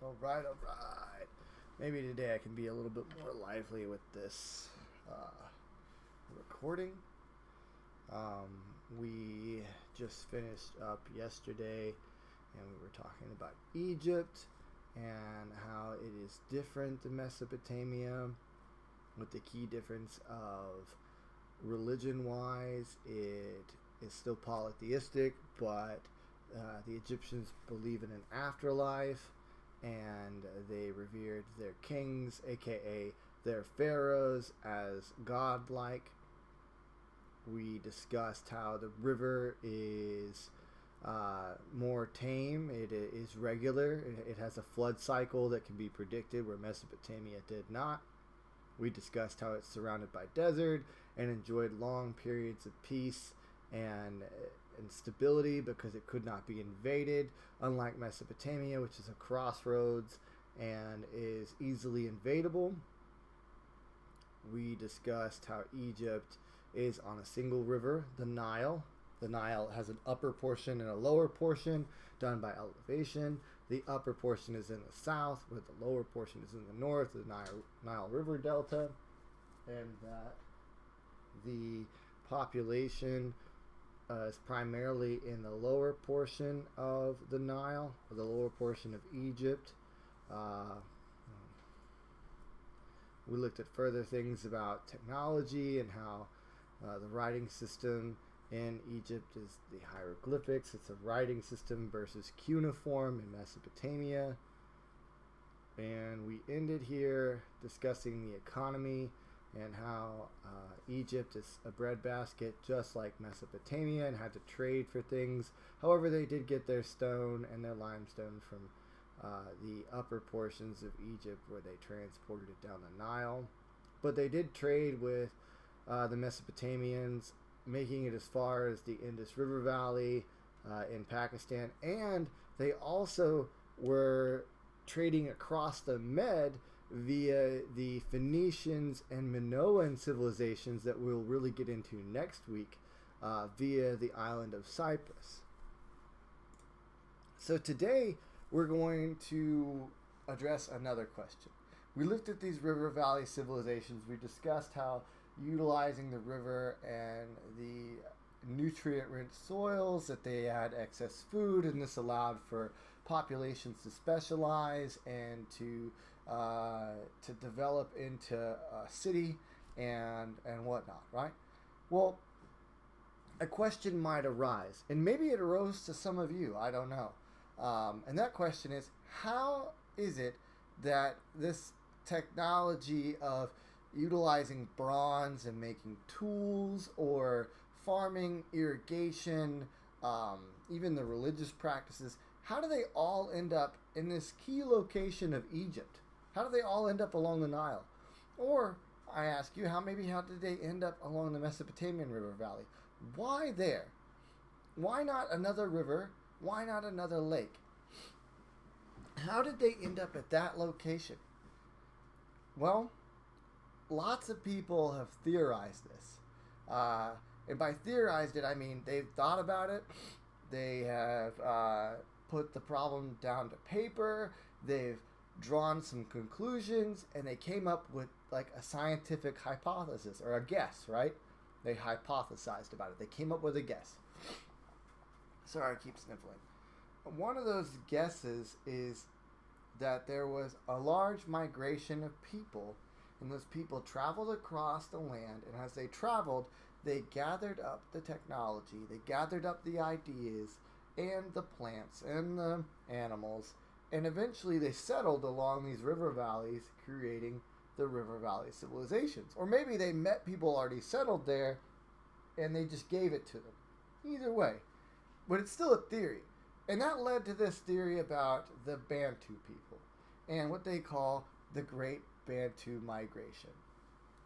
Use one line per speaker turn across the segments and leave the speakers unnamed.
All right, all right. Maybe today I can be a little bit more lively with this recording. We just finished up yesterday and we were talking about Egypt and how it is different than Mesopotamia, with the key difference of religion wise, it is still polytheistic, but the Egyptians believe in an afterlife and they revered their kings, aka their pharaohs, as godlike. We discussed how the river is more tame. It is regular. It has a flood cycle that can be predicted, where Mesopotamia did not. We discussed how it's surrounded by desert and enjoyed long periods of peace and stability because it could not be invaded, unlike Mesopotamia, which is a crossroads and is easily invadable. We discussed how Egypt is on a single river, the Nile. The Nile has an upper portion and a lower portion done by elevation. The upper portion is in the south, where the lower portion is in the north, the Nile River Delta, and that the population is primarily in the lower portion of the Nile, or the lower portion of Egypt. We looked at further things about technology and how the writing system in Egypt is the hieroglyphics. It's a writing system versus cuneiform in Mesopotamia. And we ended here discussing the economy and how Egypt is a breadbasket just like Mesopotamia and had to trade for things. However, they did get their stone and their limestone from the upper portions of Egypt, where they transported it down the Nile. But they did trade with the Mesopotamians, making it as far as the Indus River Valley in Pakistan. And they also were trading across the Med via the Phoenicians and Minoan civilizations that we'll really get into next week via the island of Cyprus. So today we're going to address another question. We looked at these river valley civilizations. We discussed how utilizing the river and the nutrient-rich soils, that they had excess food, and this allowed for populations to specialize and to develop into a city and whatnot, right? Well, a question might arise, and maybe it arose to some of you, I don't know. And that question is, how is it that this technology of utilizing bronze and making tools, or farming, irrigation, even the religious practices, how do they all end up in this key location of Egypt? How do they all end up along the Nile? Or, I ask you, how did they end up along the Mesopotamian River Valley? Why there? Why not another river? Why not another lake? How did they end up at that location? Well, lots of people have theorized this. And by theorized it, I mean they've thought about it. They have put the problem down to paper. They've drawn some conclusions, and they came up with like a scientific hypothesis, or a guess, right? They hypothesized about it. They came up with a guess. Sorry, I keep sniffling. One of those guesses is that there was a large migration of people, and those people traveled across the land, and as they traveled, they gathered up the technology, they gathered up the ideas, and the plants, and the animals, and eventually they settled along these river valleys, creating the river valley civilizations. Or maybe they met people already settled there, and they just gave it to them. Either way. But it's still a theory. And that led to this theory about the Bantu people and what they call the Great Bantu Migration.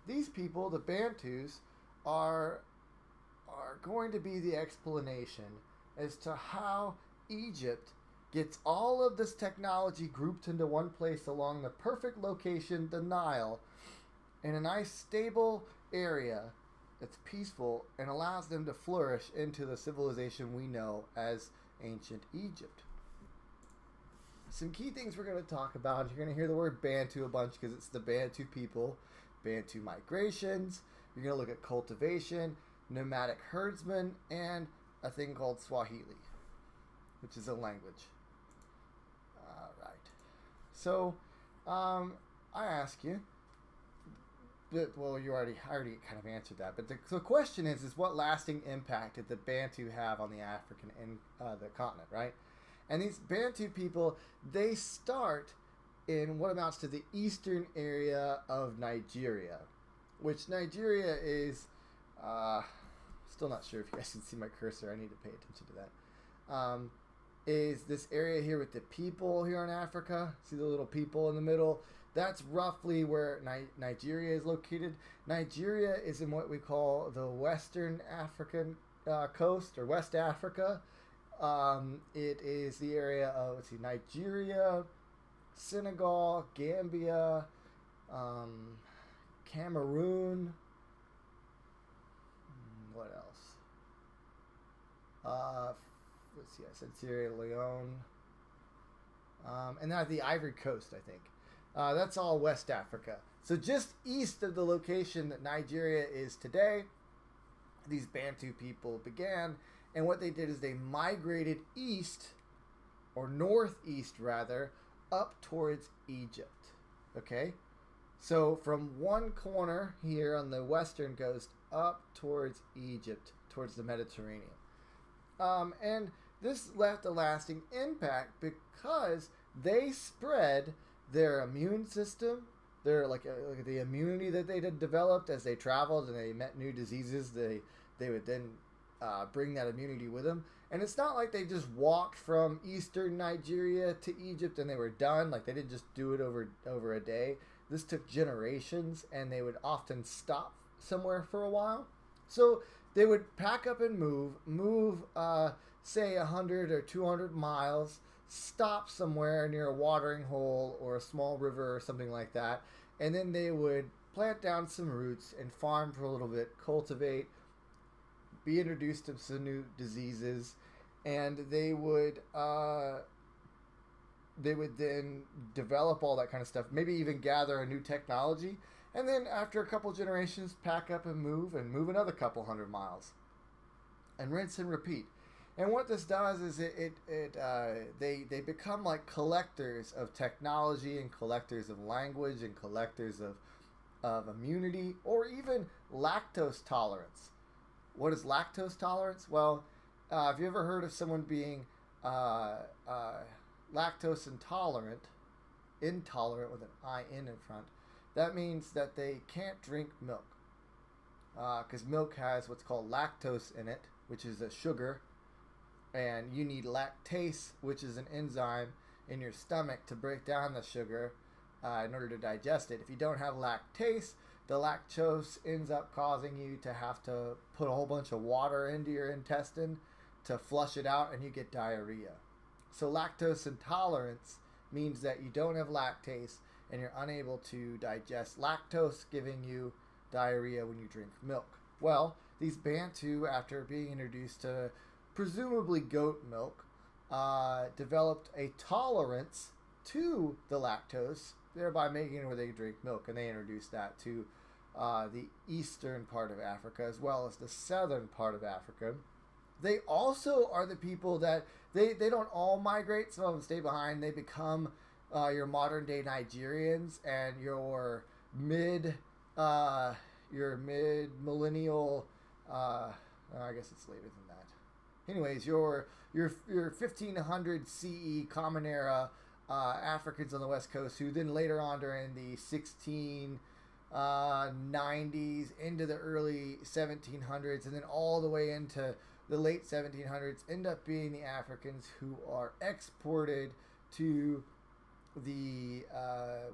These people, the Bantus, are going to be the explanation as to how Egypt gets all of this technology grouped into one place along the perfect location, the Nile, in a nice stable area that's peaceful and allows them to flourish into the civilization we know as ancient Egypt. Some key things we're going to talk about. You're going to hear the word Bantu a bunch because it's the Bantu people, Bantu migrations. You're going to look at cultivation, nomadic herdsmen, and a thing called Swahili, which is a language. All right. So, I ask you. Well, I already kind of answered that. But the question is what lasting impact did the Bantu have on the African the continent, right? And these Bantu people, they start in what amounts to the eastern area of Nigeria, which Nigeria is, still not sure if you guys can see my cursor. I need to pay attention to that. Is this area here with the people here in Africa. See the little people in the middle? That's roughly where Nigeria is located. Nigeria is in what we call the Western African coast, or West Africa. It is the area of, let's see, Nigeria, Senegal, Gambia, Cameroon. What else? Let's see, I said Sierra Leone. And now the Ivory Coast, I think. That's all West Africa. So just east of the location that Nigeria is today, these Bantu people began. And what they did is they migrated east, or northeast rather, up towards Egypt. Okay? So from one corner here on the western coast up towards Egypt, towards the Mediterranean. And this left a lasting impact because they spread their immune system, their the immunity that they had developed as they traveled and they met new diseases. They would then bring that immunity with them. And it's not like they just walked from eastern Nigeria to Egypt and they were done. Like, they didn't just do it over a day. This took generations, and they would often stop somewhere for a while. So they would pack up and move say 100 or 200 miles, stop somewhere near a watering hole or a small river or something like that, and then they would plant down some roots and farm for a little bit, cultivate, be introduced to some new diseases, and they would then develop all that kind of stuff, maybe even gather a new technology, and then after a couple generations pack up and move another couple hundred miles, and rinse and repeat. And what this does is they become like collectors of technology and collectors of language and collectors of immunity, or even lactose tolerance. What is lactose tolerance? Well, have you ever heard of someone being lactose intolerant with an I-N in front? That means that they can't drink milk, because milk has what's called lactose in it, which is a sugar. And you need lactase, which is an enzyme in your stomach to break down the sugar in order to digest it. If you don't have lactase, the lactose ends up causing you to have to put a whole bunch of water into your intestine to flush it out, and you get diarrhea. So lactose intolerance means that you don't have lactase and you're unable to digest lactose, giving you diarrhea when you drink milk. Well, these Bantu, after being introduced to presumably goat milk, developed a tolerance to the lactose, thereby making it where they could drink milk, and they introduced that to the eastern part of Africa as well as the southern part of Africa. They also are the people that they don't all migrate. Some of them stay behind. They become your modern day Nigerians and your mid millennial. I guess it's later than that. Anyways, your 1500 CE Common Era Africans on the West Coast, who then later on during the 1690s into the early 1700s and then all the way into the late 1700s end up being the Africans who are exported to the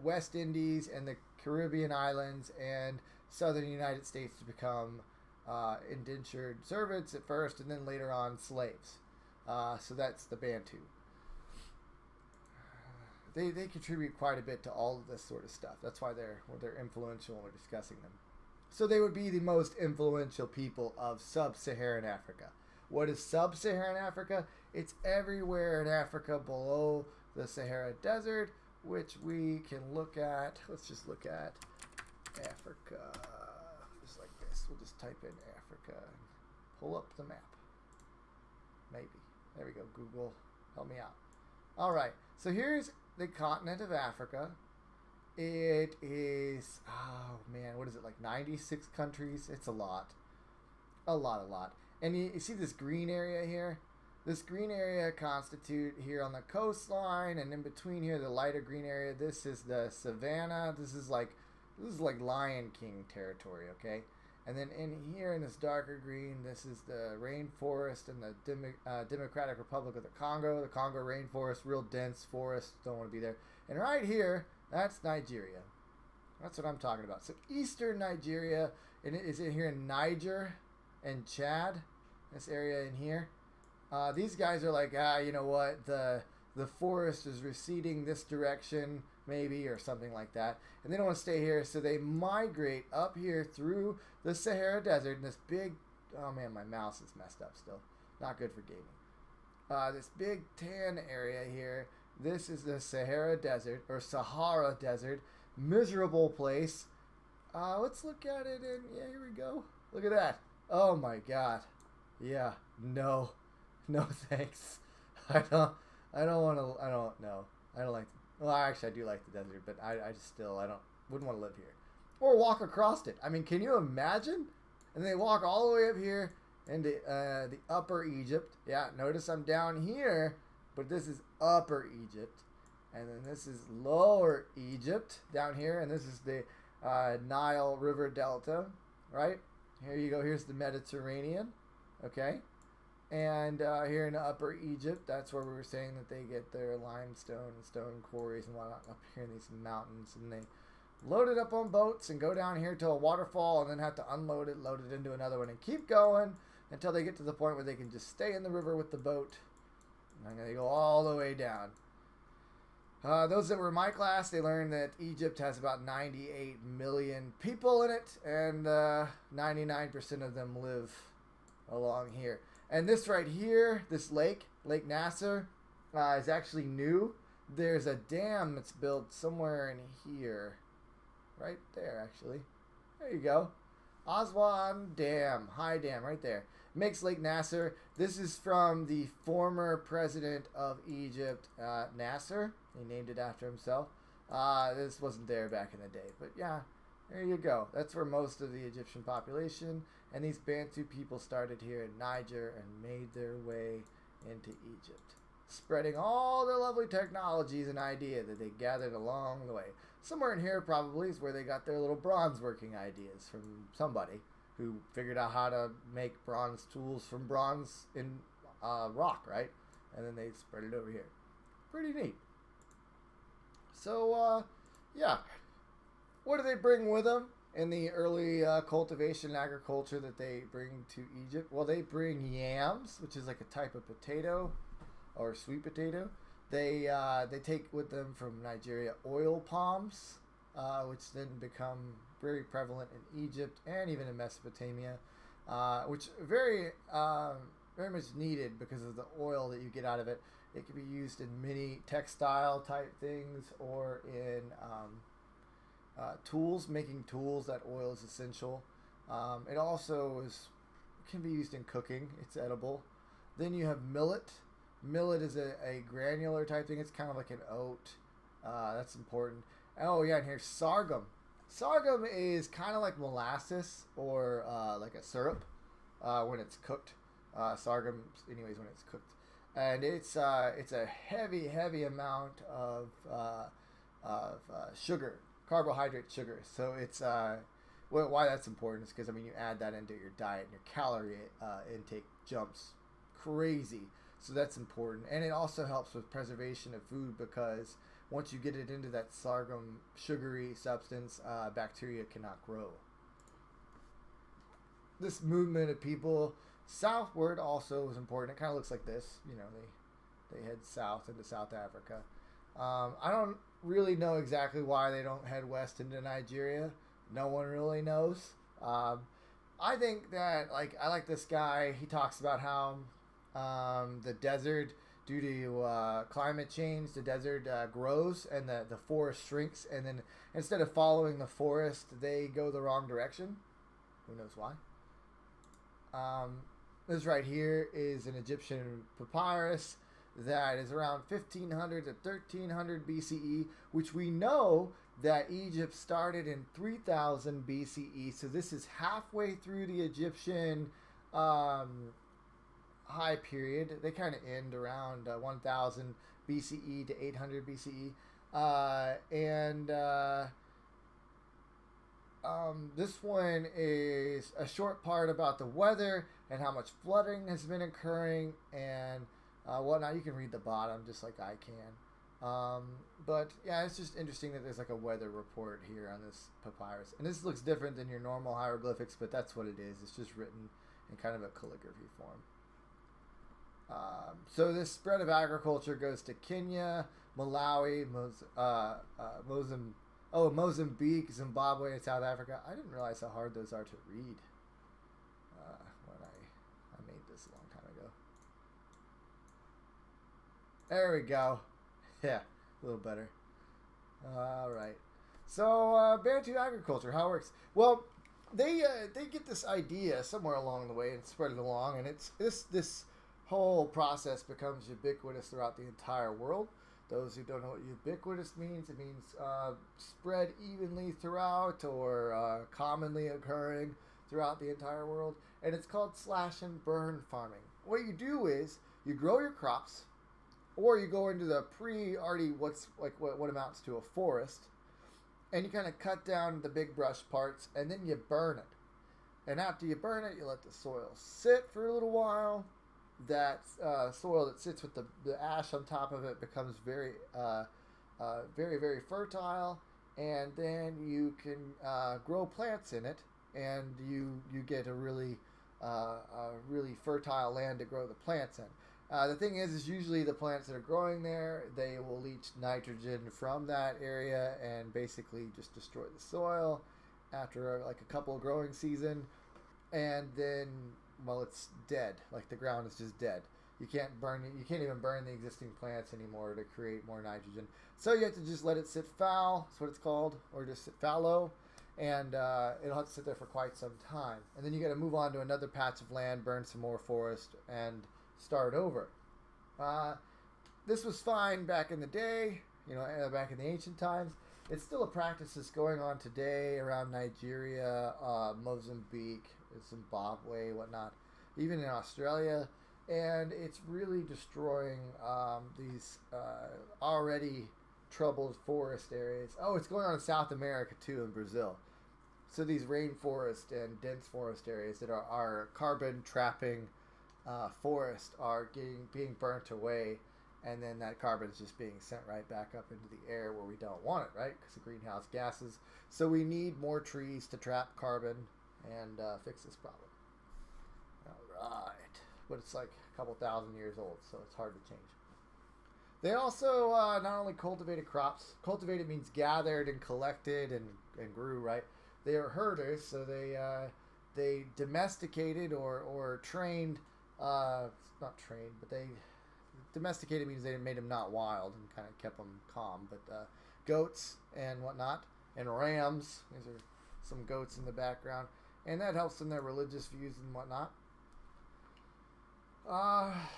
West Indies and the Caribbean islands and southern United States to become indentured servants at first, and then later on slaves. So that's the Bantu. They contribute quite a bit to all of this sort of stuff. That's why they're influential when we're discussing them. So they would be the most influential people of sub-Saharan Africa. What is sub-Saharan Africa? It's everywhere in Africa below the Sahara Desert, which we can look at. Let's just look at Africa, just like this. We'll just type in Africa and pull up the map. Maybe. There we go. Google, help me out. All right. So here's the continent of Africa. It is, oh man, what is it, like 96 countries? It's a lot. A lot. And you see this green area here? This green area constitute here on the coastline, and in between here, the lighter green area, this is the savannah. This is like Lion King territory, okay? And then in here in this darker green, this is the rainforest and the Democratic Republic of the Congo rainforest, real dense forest, don't want to be there. And right here, that's Nigeria. That's what I'm talking about. So eastern Nigeria, and it is in here in Niger and Chad, this area in here. These guys are like, you know what, the forest is receding this direction, maybe, or something like that. And they don't want to stay here, so they migrate up here through the Sahara Desert in this big, oh man, my mouse is messed up still. Not good for gaming. This big tan area here. This is the Sahara Desert, or Sahara Desert. Miserable place. Let's look at it, and yeah, here we go. Look at that. Oh my God. Yeah, no thanks. I don't like, well, actually I do like the desert, but I just still, wouldn't want to live here. Or walk across it. I mean, can you imagine? And they walk all the way up here into the upper Egypt. Yeah, notice I'm down here, but this is upper Egypt. And then this is lower Egypt down here, and this is the Nile River Delta, right? Here you go, here's the Mediterranean, okay? And here in Upper Egypt, that's where we were saying that they get their limestone and stone quarries and whatnot up here in these mountains. And they load it up on boats and go down here to a waterfall and then have to unload it, load it into another one, and keep going until they get to the point where they can just stay in the river with the boat. And they go all the way down. Those that were in my class, they learned that Egypt has about 98 million people in it, and 99% of them live along here. And this right here, this Lake Nasser, is actually new. There's a dam that's built somewhere in here. Right there, actually. There you go. Aswan Dam, High Dam, right there. Makes Lake Nasser. This is from the former president of Egypt, Nasser. He named it after himself. This wasn't there back in the day, but yeah, there you go. That's where most of the Egyptian population and these Bantu people started here in Niger and made their way into Egypt, spreading all the lovely technologies and ideas that they gathered along the way. Somewhere in here probably is where they got their little bronze working ideas from somebody who figured out how to make bronze tools from bronze in rock, right? And then they spread it over here. Pretty neat. So, yeah. What do they bring with them in the early cultivation and agriculture that they bring to Egypt? Well, they bring yams, which is like a type of potato or sweet potato. They take with them from Nigeria oil palms, which then become very prevalent in Egypt and even in Mesopotamia, which very much needed because of the oil that you get out of it. It can be used in many textile type things or in tools, making tools. That oil is essential. It also can be used in cooking. It's edible. Then you have millet. Millet is a granular type thing. It's kind of like an oat. That's important. Oh yeah, and here's sorghum. Sorghum is kind of like molasses or like a syrup when it's cooked. Sorghum, anyways, when it's cooked, and it's a heavy amount of sugar, carbohydrate sugar. So it's why that's important is because I mean you add that into your diet and your calorie intake jumps crazy. So that's important, and it also helps with preservation of food because once you get it into that sorghum sugary substance, bacteria cannot grow. This movement of people southward also is important. It kind of looks like this. You know, they head south into South Africa. I don't really know exactly why they don't head west into Nigeria. No one really knows. I think that I like this guy. He talks about how the desert due to climate change, the desert grows and the forest shrinks, and then instead of following the forest, they go the wrong direction. Who knows why? This right here is an Egyptian papyrus that is around 1500 to 1300 BCE, which we know that Egypt started in 3000 BCE. So this is halfway through the Egyptian high period. They kind of end around 1000 BCE to 800 BCE. This one is a short part about the weather and how much flooding has been occurring and whatnot. You can read the bottom just like I can. But yeah, it's just interesting that there's like a weather report here on this papyrus. And this looks different than your normal hieroglyphics, but that's what it is. It's just written in kind of a calligraphy form. So this spread of agriculture goes to Kenya, Malawi, Mozambique, Zimbabwe, and South Africa. I didn't realize how hard those are to read when I made this a long time ago. There we go. Yeah, a little better. All right. So Bantu agriculture, how it works? Well, they get this idea somewhere along the way and spread it along, and it's this whole process becomes ubiquitous throughout the entire world. Those who don't know what ubiquitous means, it means spread evenly throughout or commonly occurring throughout the entire world. And it's called slash and burn farming. What you do is you grow your crops, or you go into the what amounts to a forest, and you kind of cut down the big brush parts, and then you burn it. And after you burn it, you let the soil sit for a little while. That soil that sits with the ash on top of it becomes very, very fertile, and then you can grow plants in it, and you get a really fertile land to grow the plants in. The thing is usually the plants that are growing there, they will leach nitrogen from that area and basically just destroy the soil after like a couple of growing season, and then it's dead. Like the ground is just dead. You can't even burn the existing plants anymore to create more nitrogen. So you have to just let it sit fallow. That's what it's called, or just sit fallow, and it'll have to sit there for quite some time. And then you got to move on to another patch of land, burn some more forest, and start over. This was fine back in the day, back in the ancient times. It's still a practice that's going on today around Nigeria, Mozambique, Zimbabwe, whatnot, even in Australia, and it's really destroying these already troubled forest areas. Oh, it's going on in South America too, in Brazil. So these rainforest and dense forest areas that are carbon trapping forest are being burnt away, and then that carbon is just being sent right back up into the air where we don't want it, right? Because of greenhouse gases. So we need more trees to trap carbon and fix this problem. All right. But it's like a couple thousand years old, so it's hard to change. They also not only cultivated crops. Cultivated means gathered and collected and grew, right? They are herders, so they domesticated or trained, not trained, but they domesticated means they made them not wild and kind of kept them calm. But goats and whatnot, and rams. These are some goats in the background. And that helps in their religious views and whatnot.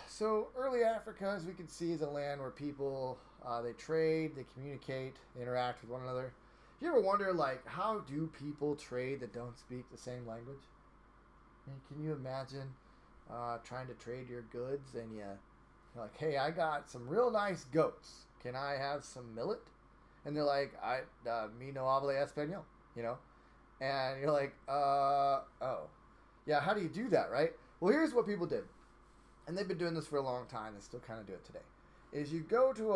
So early Africa, as we can see, is a land where people, they trade, they communicate, they interact with one another. You ever wonder, how do people trade that don't speak the same language? I mean, can you imagine trying to trade your goods and you're like, hey, I got some real nice goats. Can I have some millet? And they're like, me no habla español, And you're like, oh. Yeah, how do you do that, right? Well, here's what people did. And they've been doing this for a long time. They still kind of do it today. Is you go to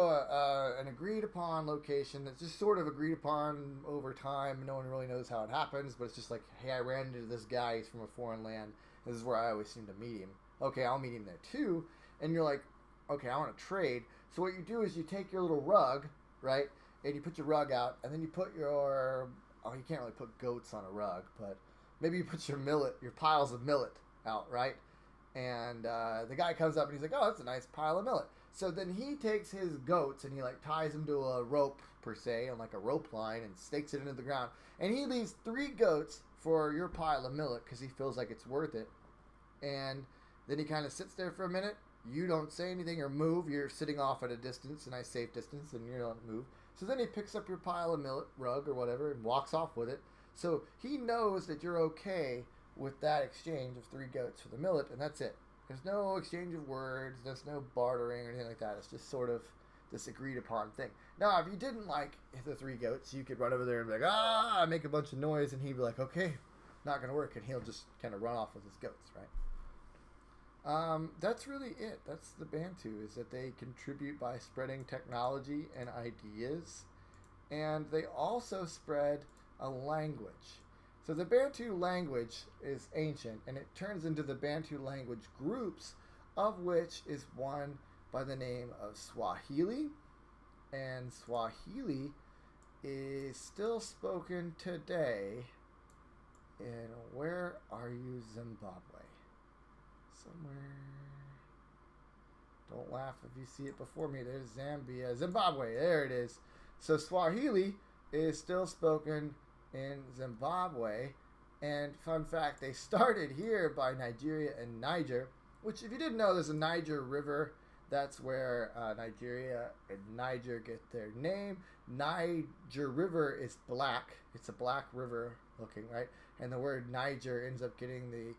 an agreed upon location that's just sort of agreed upon over time. No one really knows how it happens, but it's just like, hey, I ran into this guy. He's from a foreign land. This is where I always seem to meet him. Okay, I'll meet him there too. And you're like, okay, I want to trade. So what you do is you take your little rug, right? And you put your rug out, and then you put your... Oh, you can't really put goats on a rug, but maybe you put your piles of millet out, right? And the guy comes up and he's like, oh, that's a nice pile of millet. So then he takes his goats and he like ties them to a rope per se, on like a rope line, and stakes it into the ground. And he leaves 3 goats for your pile of millet because he feels like it's worth it. And then he kind of sits there for a minute. You don't say anything or move. You're sitting off at a distance, a nice safe distance, and you don't move. So then he picks up your pile of millet, rug or whatever, and walks off with it. So he knows that you're okay with that exchange of 3 goats for the millet, and that's it. There's no exchange of words. There's no bartering or anything like that. It's just sort of this agreed upon thing. Now, if you didn't like the 3 goats, you could run over there and be like, make a bunch of noise, and he'd be like, okay, not going to work, and he'll just kind of run off with his goats, right? That's really it. That's the Bantu, is that they contribute by spreading technology and ideas, and they also spread a language. So the Bantu language is ancient, and it turns into the Bantu language groups, of which is one by the name of Swahili. And Swahili is still spoken today in, where are you, Zimbabwe? Somewhere. Don't laugh if you see it before me. There's Zambia. Zimbabwe. There it is. So Swahili is still spoken in Zimbabwe. And fun fact, they started here by Nigeria and Niger, which, if you didn't know, there's a Niger River. That's where Nigeria and Niger get their name. Niger River is black. It's a black river looking, right? And the word Niger ends up getting the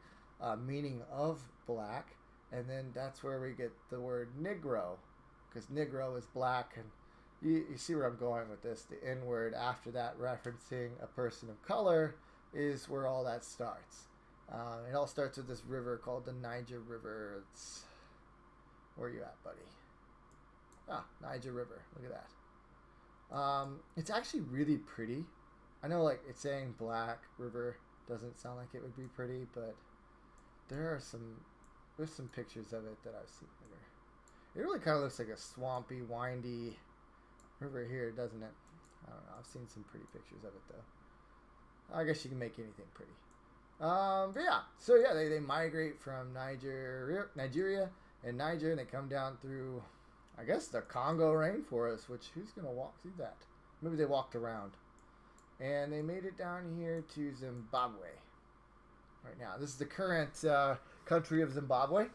meaning of black. And then that's where we get the word Negro, because Negro is black. And you see where I'm going with this. The N word after that, referencing a person of color, is where all that starts. It all starts with this river called the Niger River. Where you at, buddy? Niger River. Look at that. It's actually really pretty. I know, like, it's saying black river doesn't sound like it would be pretty, but there's some pictures of it that I've seen there. It really kind of looks like a swampy, windy river here, doesn't it? I don't know. I've seen some pretty pictures of it, though. I guess you can make anything pretty. But yeah. So yeah, they migrate from Nigeria and Niger, and they come down through, I guess, the Congo rainforest, which, who's going to walk through that? Maybe they walked around. And they made it down here to Zimbabwe. Right now. This is the current country of Zimbabwe.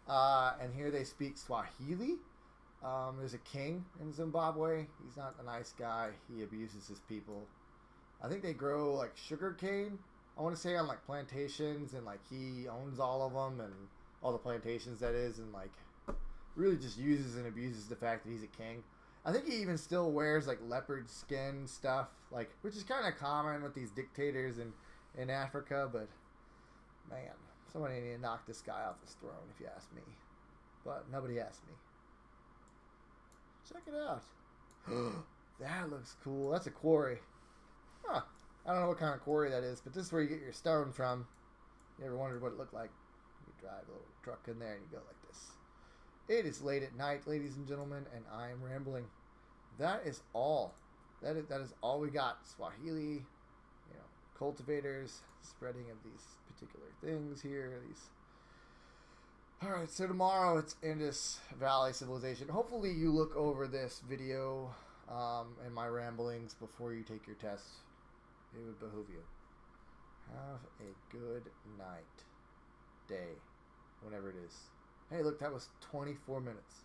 And here they speak Swahili. There's a king in Zimbabwe. He's not a nice guy. He abuses his people. I think they grow, like, sugar cane, I want to say, on, like, plantations, and, like, he owns all of them, and all the plantations, that is, and, like, really just uses and abuses the fact that he's a king. I think he even still wears, like, leopard skin stuff, like, which is kind of common with these dictators in Africa, but, man, somebody need to knock this guy off his throne, if you ask me. But nobody asked me. Check it out. That looks cool. That's a quarry. Huh. I don't know what kind of quarry that is, but this is where you get your stone from. You ever wondered what it looked like? You drive a little truck in there and you go like this. It is late at night, ladies and gentlemen, and I am rambling. That is all. That is all we got. Swahili, cultivators, spreading of these particular things here. Alright, so tomorrow it's Indus Valley Civilization. Hopefully you look over this video and my ramblings before you take your test. It would behoove you. Have a good night, day, whenever it is. Hey, look, that was 24 minutes.